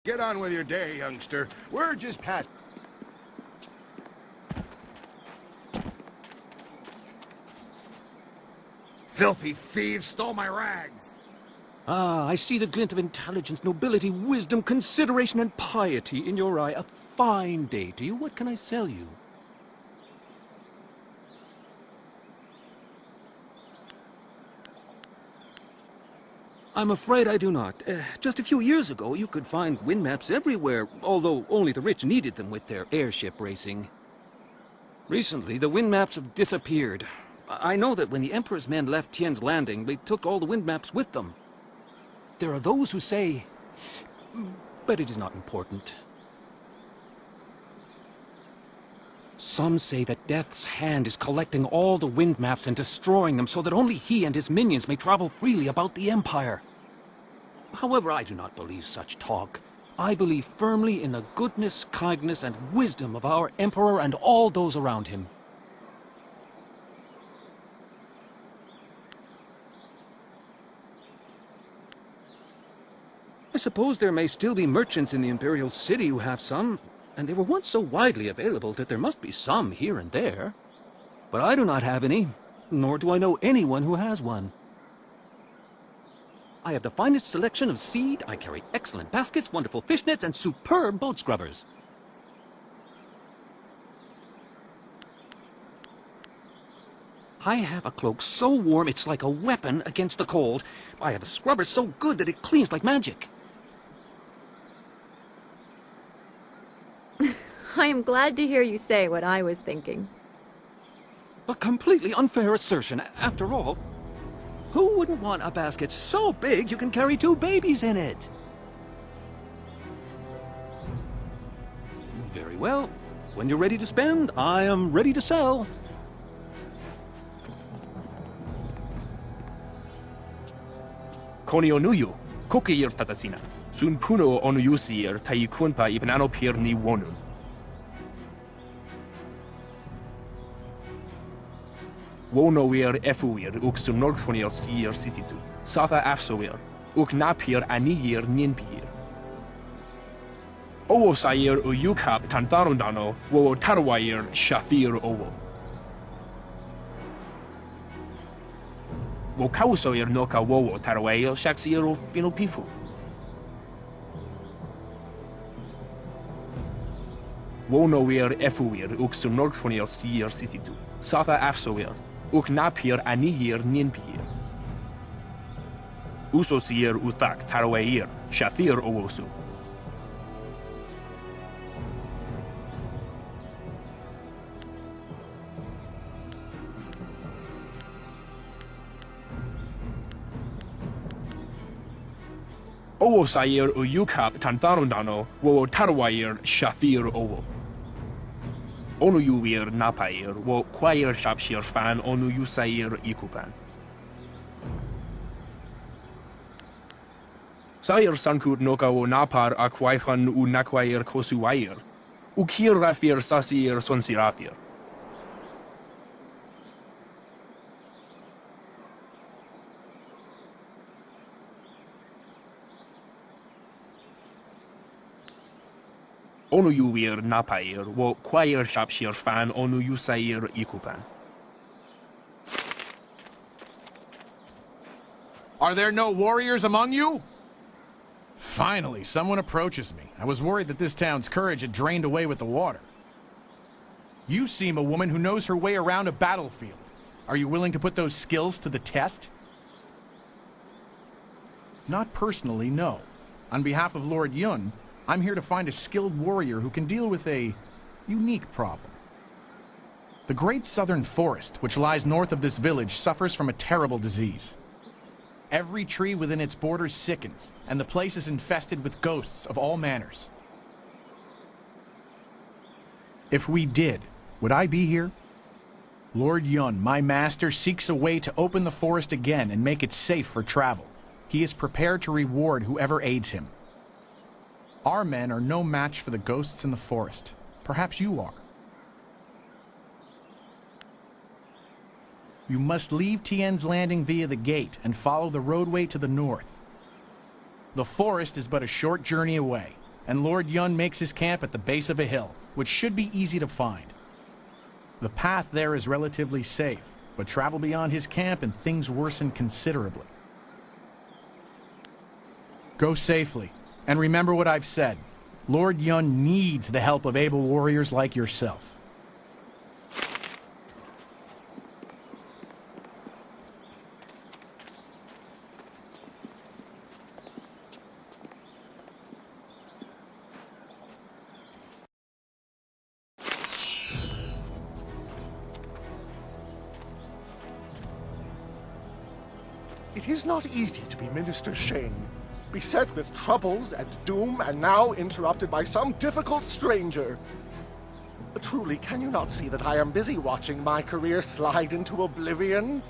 Get on with your day, youngster. We're just past... Filthy thieves stole my rags! Ah, I see the glint of intelligence, nobility, wisdom, consideration, and piety in your eye. A fine day to you. What can I sell you? I'm afraid I do not. Just a few years ago, you could find wind maps everywhere, although only the rich needed them with their airship racing. Recently, the wind maps have disappeared. I know that when the Emperor's men left Tien's Landing, they took all the wind maps with them. There are those who say... but it is not important. Some say that Death's hand is collecting all the wind maps and destroying them so that only he and his minions may travel freely about the Empire. However, I do not believe such talk. I believe firmly in the goodness, kindness, and wisdom of our Emperor and all those around him. I suppose there may still be merchants in the Imperial City who have some, and they were once so widely available that there must be some here and there. But I do not have any, nor do I know anyone who has one. I have the finest selection of seed, I carry excellent baskets, wonderful fish nets, and superb boat scrubbers. I have a cloak so warm it's like a weapon against the cold. I have a scrubber so good that it cleans like magic. I am glad to hear you say what I was thinking. A completely unfair assertion. After all, who wouldn't want a basket so big you can carry 2 babies in it? Very well. When you're ready to spend, I am ready to sell. Konio nuyu, kokir tatasina. Sun puno onuyusir taikunpa ibnano pirni wonun. Wonoir efuir uk sun norgfonir sir sisitu. Satha afsoir, uk napir anigir ninpir. Owo sair uyukap tantharundano, wo tarwair shathir owo. Wo kausoir noka wowo tarwair shaksir o finopifu. Wonoir efuir uk sun norgfonir sir sisitu. Satha afsoir. Uk napir anigir ninpir. Usosir uthak tarwair, shathir owosu. Owosair uyukap tantharundano, wo tarwair shathir owo. Onuyuir napair, wo quair shapshir fan onuyusair ikupan. Sair sankut noka wo napar akwaifan u nakwair kosuwair, ukir rafir sasir sonsirafir. Onuyuir napair, wo quair shapshir fan onuyusair ikupan. Are there no warriors among you? Finally, someone approaches me. I was worried that this town's courage had drained away with the water. You seem a woman who knows her way around a battlefield. Are you willing to put those skills to the test? Not personally, no. On behalf of Lord Yun, I'm here to find a skilled warrior who can deal with a unique problem. The great southern forest, which lies north of this village, suffers from a terrible disease. Every tree within its borders sickens, and the place is infested with ghosts of all manners. If we did, would I be here? Lord Yun, my master, seeks a way to open the forest again and make it safe for travel. He is prepared to reward whoever aids him. Our men are no match for the ghosts in the forest. Perhaps you are. You must leave Tien's Landing via the gate and follow the roadway to the north. The forest is but a short journey away, and Lord Yun makes his camp at the base of a hill, which should be easy to find. The path there is relatively safe, but travel beyond his camp and things worsen considerably. Go safely, and remember what I've said. Lord Yun needs the help of able warriors like yourself. It is not easy to be Minister Sheng, beset with troubles and doom, and now interrupted by some difficult stranger. Truly, can you not see that I am busy watching my career slide into oblivion?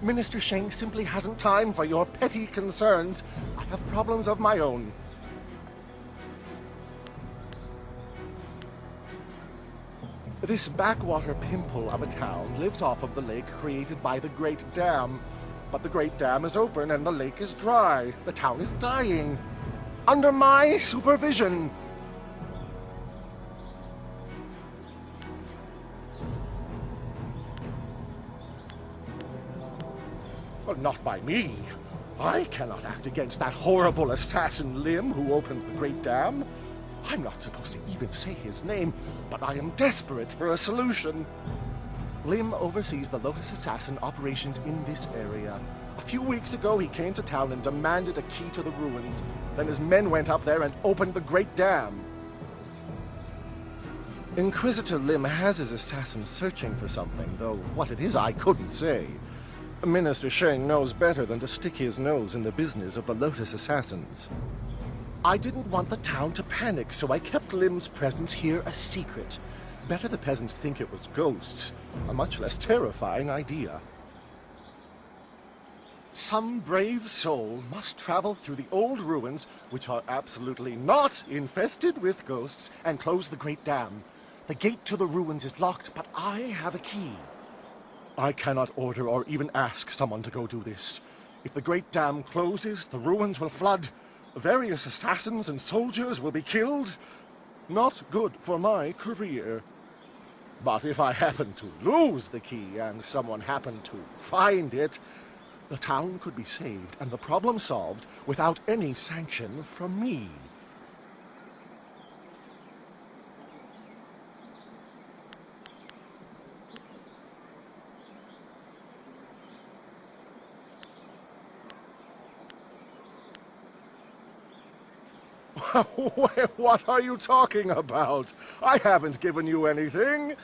Minister Sheng simply hasn't time for your petty concerns. I have problems of my own. This backwater pimple of a town lives off of the lake created by the Great Dam. But the Great Dam is open and the lake is dry. The town is dying. Under my supervision. Well, not by me. I cannot act against that horrible assassin Lim who opened the Great Dam. I'm not supposed to even say his name, but I am desperate for a solution. Lim oversees the Lotus Assassin operations in this area. A few weeks ago, he came to town and demanded a key to the ruins. Then his men went up there and opened the Great Dam. Inquisitor Lim has his assassins searching for something, though what it is I couldn't say. Minister Sheng knows better than to stick his nose in the business of the Lotus Assassins. I didn't want the town to panic, so I kept Lim's presence here a secret. Better the peasants think it was ghosts. A much less terrifying idea. Some brave soul must travel through the old ruins, which are absolutely not infested with ghosts, and close the Great Dam. The gate to the ruins is locked, but I have a key. I cannot order or even ask someone to go do this. If the Great Dam closes, the ruins will flood. Various assassins and soldiers will be killed. Not good for my career. But if I happen to lose the key and someone happened to find it, the town could be saved and the problem solved without any sanction from me. What are you talking about? I haven't given you anything.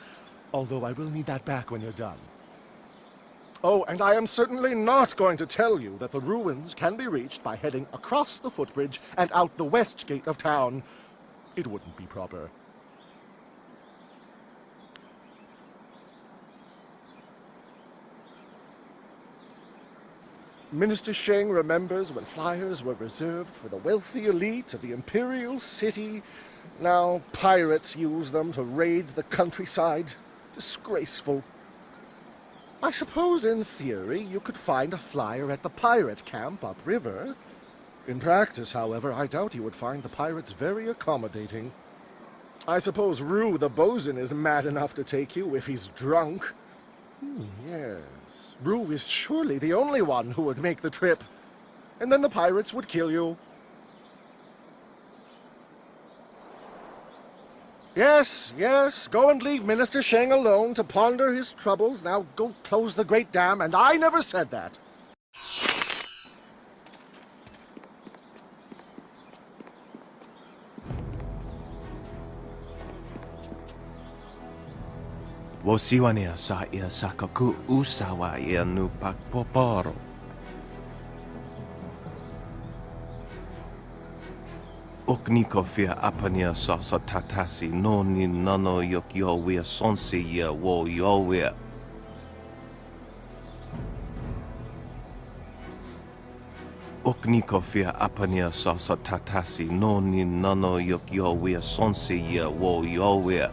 Although I will need that back when you're done. Oh, and I am certainly not going to tell you that the ruins can be reached by heading across the footbridge and out the west gate of town. It wouldn't be proper. Minister Sheng remembers when flyers were reserved for the wealthy elite of the Imperial City. Now pirates use them to raid the countryside. Disgraceful. I suppose in theory you could find a flyer at the pirate camp upriver. In practice, however, I doubt you would find the pirates very accommodating. I suppose Rue the bosun is mad enough to take you if he's drunk. Yes. Rue is surely the only one who would make the trip. And then the pirates would kill you. Yes, go and leave Minister Sheng alone to ponder his troubles. Now go close the Great Dam, and I never said that. Wosiwania sa ia sakaku usawa ia nu pakpoporo. Okniko fia apania sasa tatasi no ni nano yok yowia sonsi ia wo yowia. Okniko fia apania sasa tatasi no ni nano yok yowia sonsi ia wo yowia.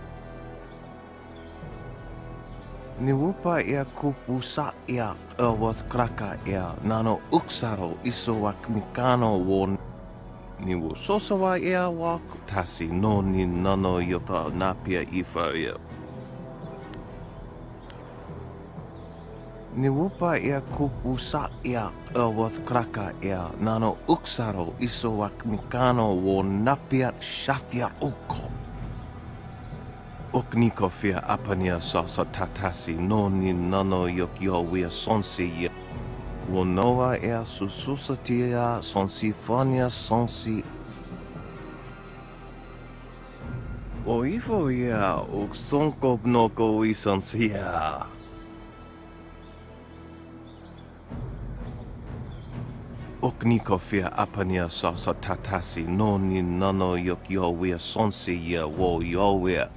Ni upa ia kupu sa ia Earth kraka ia nano uksaro isowak mikano won. Niwu sosawa ea waku tasi no ni nano yopa napia ifaria. Niwupa ea kupu sa ea awath kraka ea nano uksaro isowak mikano wo napia shathia uko. Ukniko fia apania sasa tatasi no ni nano yokio wia sonsi ya. Wonoa ea sususatia sonsifonia sonsi. O ifo ea uksonko noko isansia. Ukniko fia apania sasa tatasi no ni nano yokio wia sonsi ya wo yowia.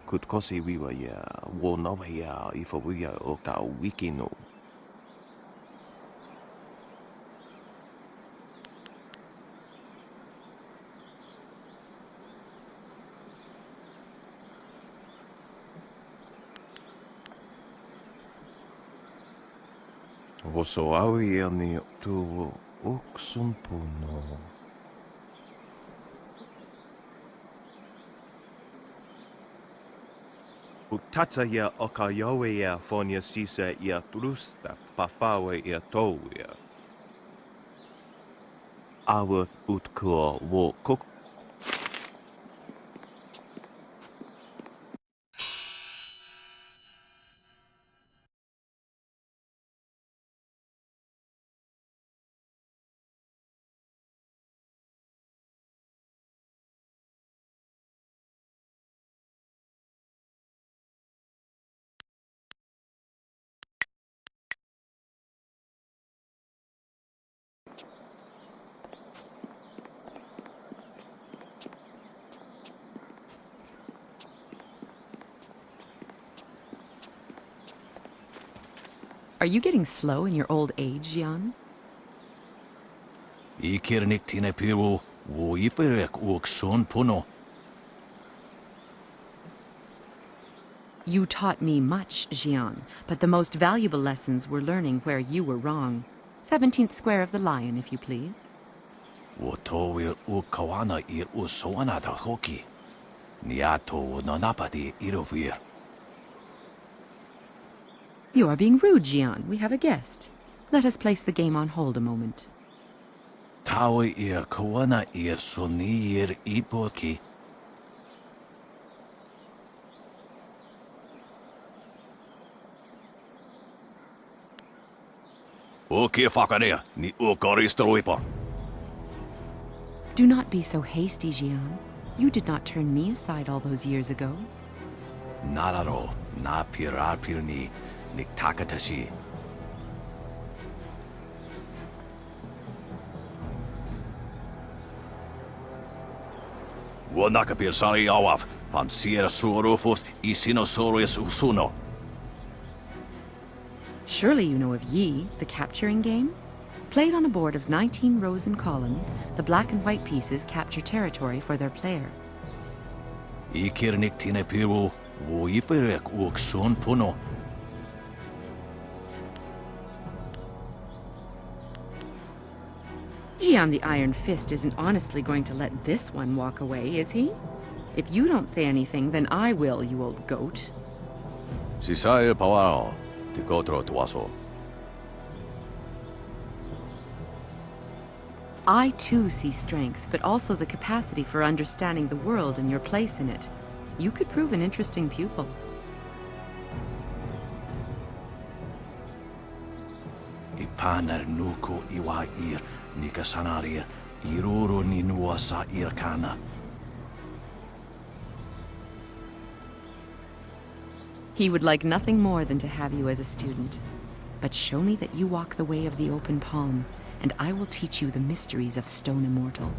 Kutkosi wiwa ya wo nova ya ifo wia okta wikino. Woso awi ani tu uksumpuno. Utatsa ya okayowe ya fonia sisa ya trusta pafawe ya towia. Awath utkuo wo kuk. Are you getting slow in your old age, Jan? Ikirnik tine piru, wo iferek ukson puno. You taught me much, Jian, but the most valuable lessons were learning where you were wrong. 17th square of the Lion, if you please. Wo towir ukawana ir usoana da hoki. Niato wo nonapadi irovir. You are being rude, Jian. We have a guest. Let us place the game on hold a moment. Tawe ir kawana ir suni ir ipoki. Oke fakarea, ni ukoristruipo. Do not be so hasty, Jian. You did not turn me aside all those years ago. Nararo, na pirapir ni niktakatashi. Wanakapir sari awaf, van Sierra Suorufus Isinosaurus usuno. Surely you know of Yi, the capturing game? Played on a board of 19 rows and columns, the black and white pieces capture territory for their player. Ikirnik tine piru, wo iferek ukson puno. Jian the Iron Fist isn't honestly going to let this one walk away, is he? If you don't say anything, then I will, you old goat. Sisae pawao, tikotro tuaso. I too see strength, but also the capacity for understanding the world and your place in it. You could prove an interesting pupil. Ipanar nuku iwa ir, nikasanarir, iruru ni nuasa irkana. He would like nothing more than to have you as a student. But show me that you walk the way of the open palm, and I will teach you the mysteries of Stone Immortal.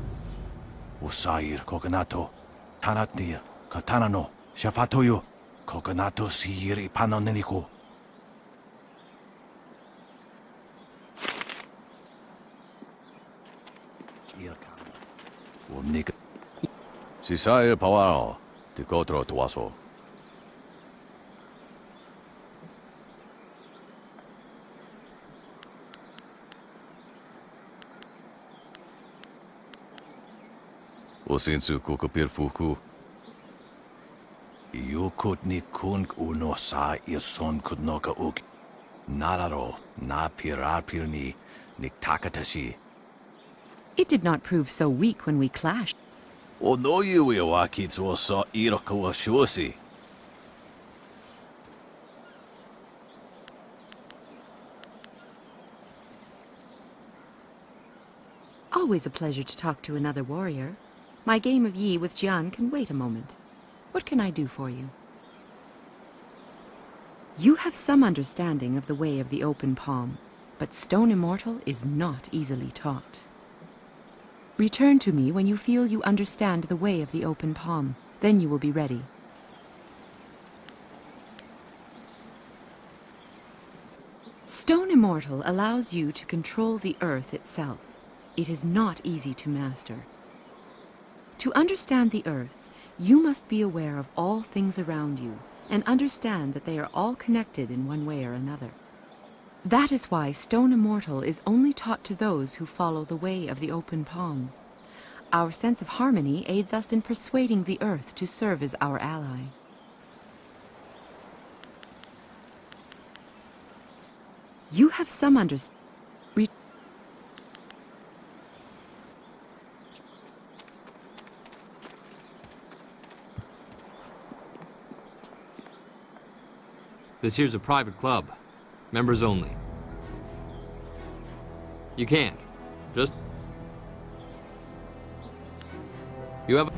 Usair kokonato, tanatnir, katanano, shafatoyo, kokonato sir ipanoneniko. Irkana. Sisae pawao, tikotro tuaso. Posinsu kukupir fuku. Yukut ni kung uno sa ison kudnoka uk. Nararo na pirapir ni niktakatashi. It did not prove so weak when we clashed. O no you wakits wo sa iroka wa shusi. Always a pleasure to talk to another warrior. My game of Yi with Jian can wait a moment. What can I do for you? You have some understanding of the way of the open palm, but Stone Immortal is not easily taught. Return to me when you feel you understand the way of the open palm. Then you will be ready. Stone Immortal allows you to control the earth itself. It is not easy to master. To understand the earth, you must be aware of all things around you and understand that they are all connected in one way or another. That is why Stone Immortal is only taught to those who follow the way of the open palm. Our sense of harmony aids us in persuading the earth to serve as our ally. You have some understanding. This here's a private club. Members only. You can't. Just... You have...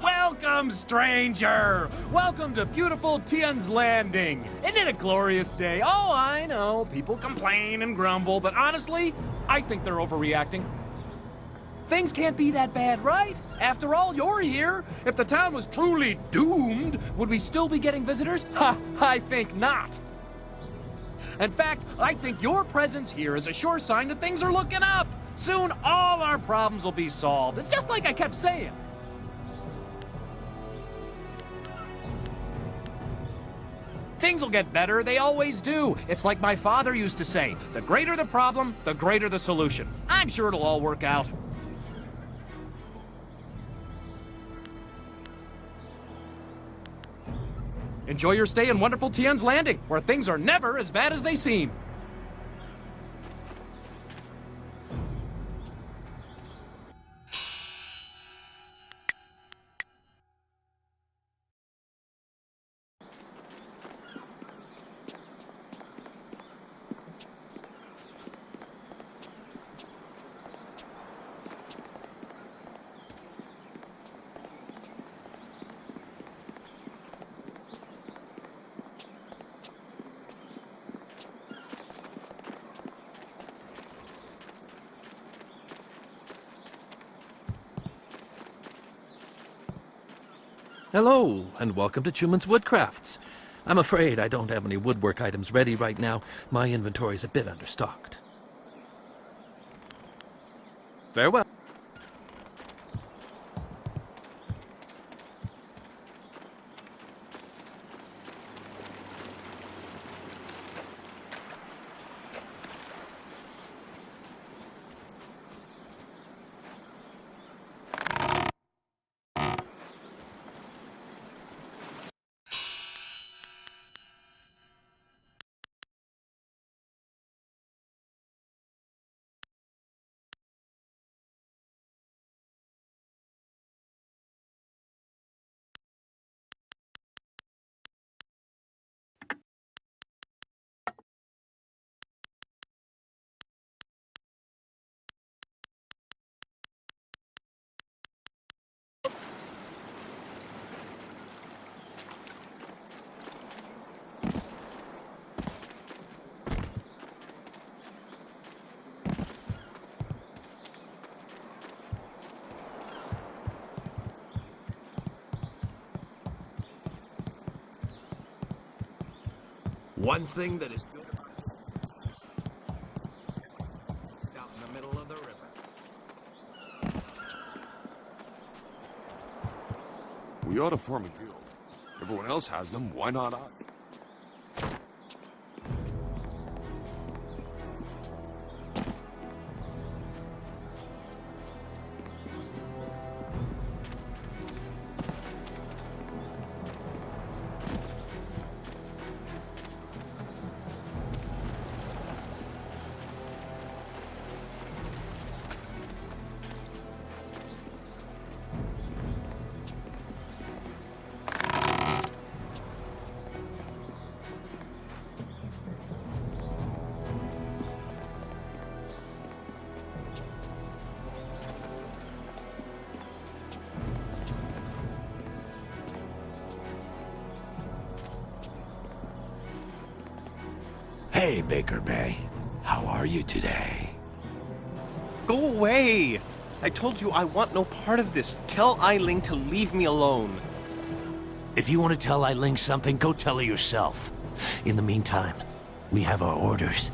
Welcome, stranger! Welcome to beautiful Tian's Landing! Isn't it a glorious day? Oh, I know, people complain and grumble, but honestly, I think they're overreacting. Things can't be that bad, right? After all, you're here. If the town was truly doomed, would we still be getting visitors? Ha! I think not. In fact, I think your presence here is a sure sign that things are looking up. Soon, all our problems will be solved. It's just like I kept saying. Things will get better, they always do. It's like my father used to say, the greater the problem, the greater the solution. I'm sure it'll all work out. Enjoy your stay in wonderful Tian's Landing, where things are never as bad as they seem. Hello, and welcome to Chuman's Woodcrafts. I'm afraid I don't have any woodwork items ready right now. My inventory's a bit understocked. Farewell. one thing that is good about it's out in the middle of the river. We ought to form a guild. Everyone else has them, why not us? Hey, Baker Bay. How are you today? Go away! I told you I want no part of this. Tell Eiling to leave me alone. If you want to tell Eiling something, go tell her yourself. In the meantime, we have our orders.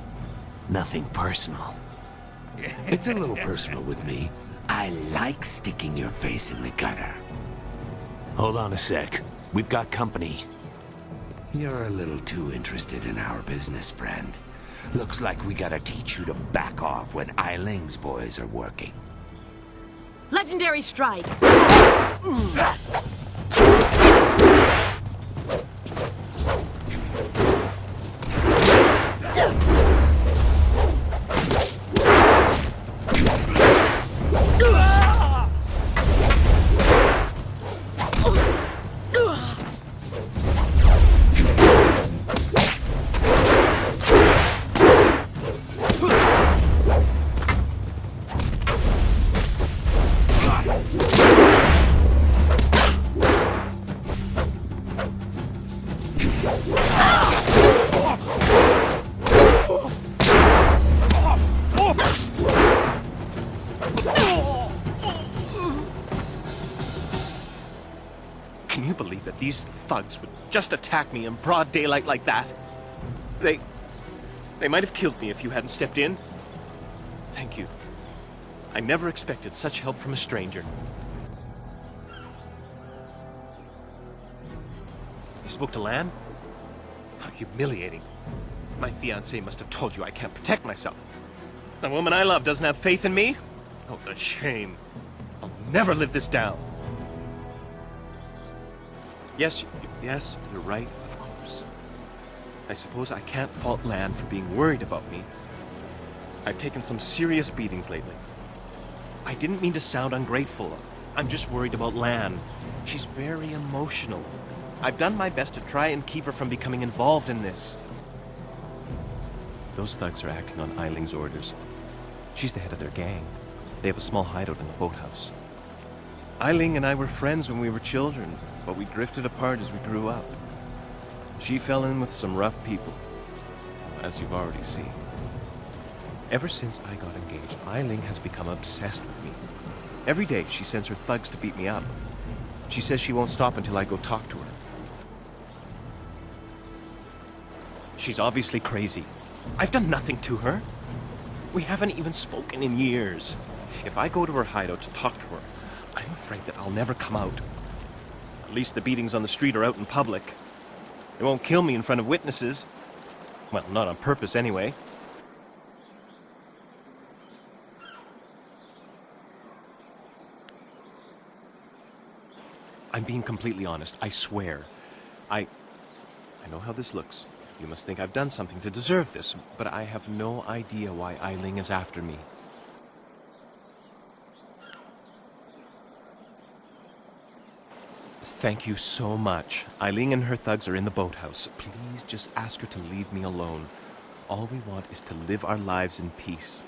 Nothing personal. It's a little personal with me. I like sticking your face in the gutter. Hold on a sec. We've got company. You're a little too interested in our business, friend. Looks like we gotta teach you to back off when Eiling's boys are working. Legendary strike! Can you believe that these thugs would just attack me in broad daylight like that? They might have killed me if you hadn't stepped in. Thank you. I never expected such help from a stranger. You spoke to Lan? How humiliating. My fiancée must have told you I can't protect myself. The woman I love doesn't have faith in me? Oh, the shame. I'll never live this down. Yes, you're right, of course. I suppose I can't fault Lan for being worried about me. I've taken some serious beatings lately. I didn't mean to sound ungrateful. I'm just worried about Lan. She's very emotional. I've done my best to try and keep her from becoming involved in this. Those thugs are acting on Eiling's orders. She's the head of their gang. They have a small hideout in the boathouse. Eiling and I were friends when we were children, but we drifted apart as we grew up. She fell in with some rough people, as you've already seen. Ever since I got engaged, Eiling has become obsessed with me. Every day she sends her thugs to beat me up. She says she won't stop until I go talk to her. She's obviously crazy. I've done nothing to her. We haven't even spoken in years. If I go to her hideout to talk to her, I'm afraid that I'll never come out. At least the beatings on the street are out in public. They won't kill me in front of witnesses. Well, not on purpose anyway. I'm being completely honest, I swear. I know how this looks. You must think I've done something to deserve this, but I have no idea why Eiling is after me. Thank you so much. Eiling and her thugs are in the boathouse. Please just ask her to leave me alone. All we want is to live our lives in peace.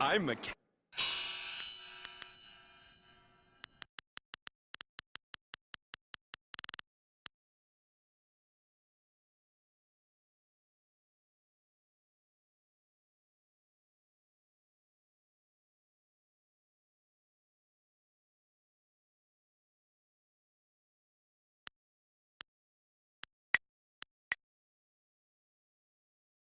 I'm a